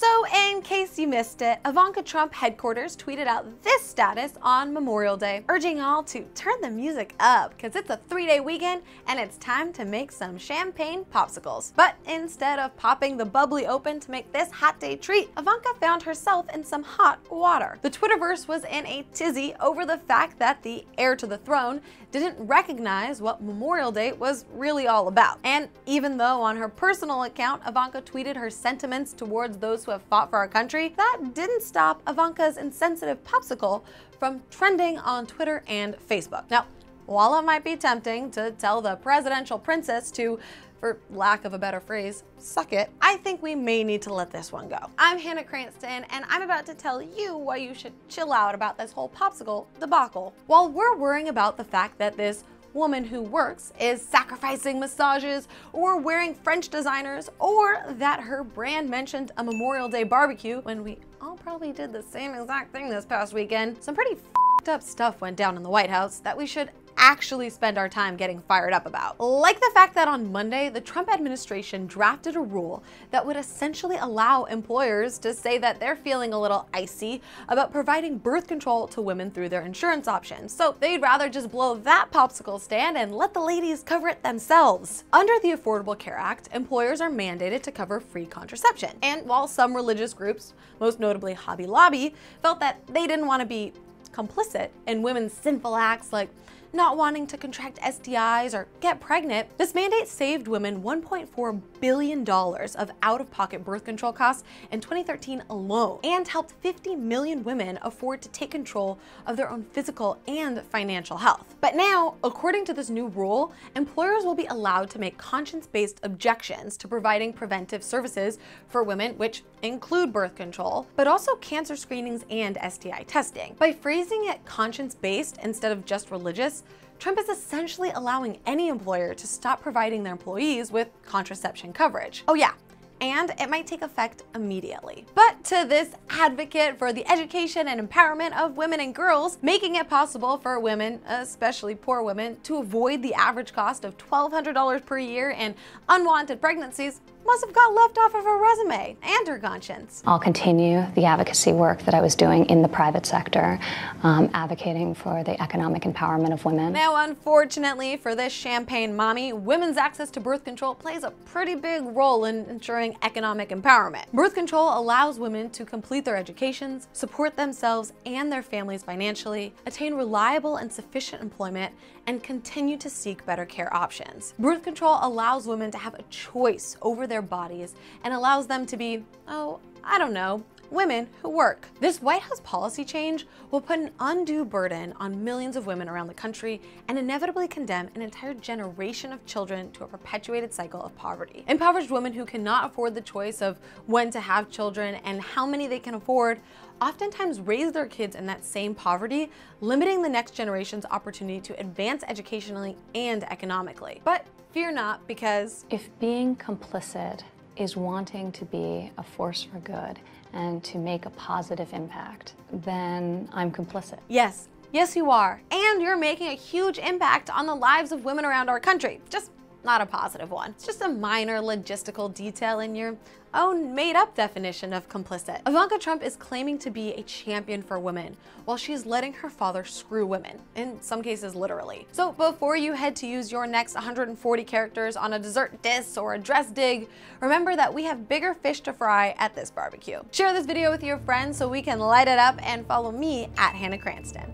So in case you missed it, Ivanka Trump headquarters tweeted out this status on Memorial Day, urging all to turn the music up because it's a 3-day weekend and it's time to make some champagne popsicles. But instead of popping the bubbly open to make this hot day treat, Ivanka found herself in some hot water. The Twitterverse was in a tizzy over the fact that the heir to the throne didn't recognize what Memorial Day was really all about. And even though on her personal account, Ivanka tweeted her sentiments towards those who have fought for our country, that didn't stop Ivanka's insensitive popsicle from trending on Twitter and Facebook. Now, while it might be tempting to tell the presidential princess to, for lack of a better phrase, suck it, I think we may need to let this one go. I'm Hannah Cranston, and I'm about to tell you why you should chill out about this whole popsicle debacle. While we're worrying about the fact that this woman who works is sacrificing massages or wearing French designers, or that her brand mentioned a Memorial Day barbecue when we all probably did the same exact thing this past weekend, some pretty f***ed up stuff went down in the White House that we should actually spend our time getting fired up about. Like the fact that on Monday, the Trump administration drafted a rule that would essentially allow employers to say that they're feeling a little icy about providing birth control to women through their insurance options. So they'd rather just blow that popsicle stand and let the ladies cover it themselves. Under the Affordable Care Act, employers are mandated to cover free contraception. And while some religious groups, most notably Hobby Lobby, felt that they didn't want to be complicit in women's sinful acts like not wanting to contract STIs or get pregnant, this mandate saved women $1.4 billion of out-of-pocket birth control costs in 2013 alone, and helped 50 million women afford to take control of their own physical and financial health. But now, according to this new rule, employers will be allowed to make conscience-based objections to providing preventive services for women, which include birth control, but also cancer screenings and STI testing. By phrasing it conscience-based instead of just religious, Trump is essentially allowing any employer to stop providing their employees with contraception coverage. Oh yeah, and it might take effect immediately. But to this advocate for the education and empowerment of women and girls, making it possible for women, especially poor women, to avoid the average cost of $1,200 per year and unwanted pregnancies must have got left off of her resume and her conscience. I'll continue the advocacy work that I was doing in the private sector, advocating for the economic empowerment of women. Now, unfortunately for this champagne mommy, women's access to birth control plays a pretty big role in ensuring economic empowerment. Birth control allows women to complete their educations, support themselves and their families financially, attain reliable and sufficient employment, and continue to seek better care options. Birth control allows women to have a choice over their bodies and allows them to be, oh, I don't know, women who work. This White House policy change will put an undue burden on millions of women around the country and inevitably condemn an entire generation of children to a perpetuated cycle of poverty. Impoverished women who cannot afford the choice of when to have children and how many they can afford oftentimes raise their kids in that same poverty, limiting the next generation's opportunity to advance educationally and economically. But fear not, because if being complicit is wanting to be a force for good and to make a positive impact, then I'm complicit. Yes, yes you are. And you're making a huge impact on the lives of women around our country. Just not a positive one. It's just a minor logistical detail in your own made-up definition of complicit. Ivanka Trump is claiming to be a champion for women, while she is letting her father screw women, in some cases literally. So before you head to use your next 140 characters on a dessert diss or a dress dig, remember that we have bigger fish to fry at this barbecue. Share this video with your friends so we can light it up, and follow me at Hannah Cranston.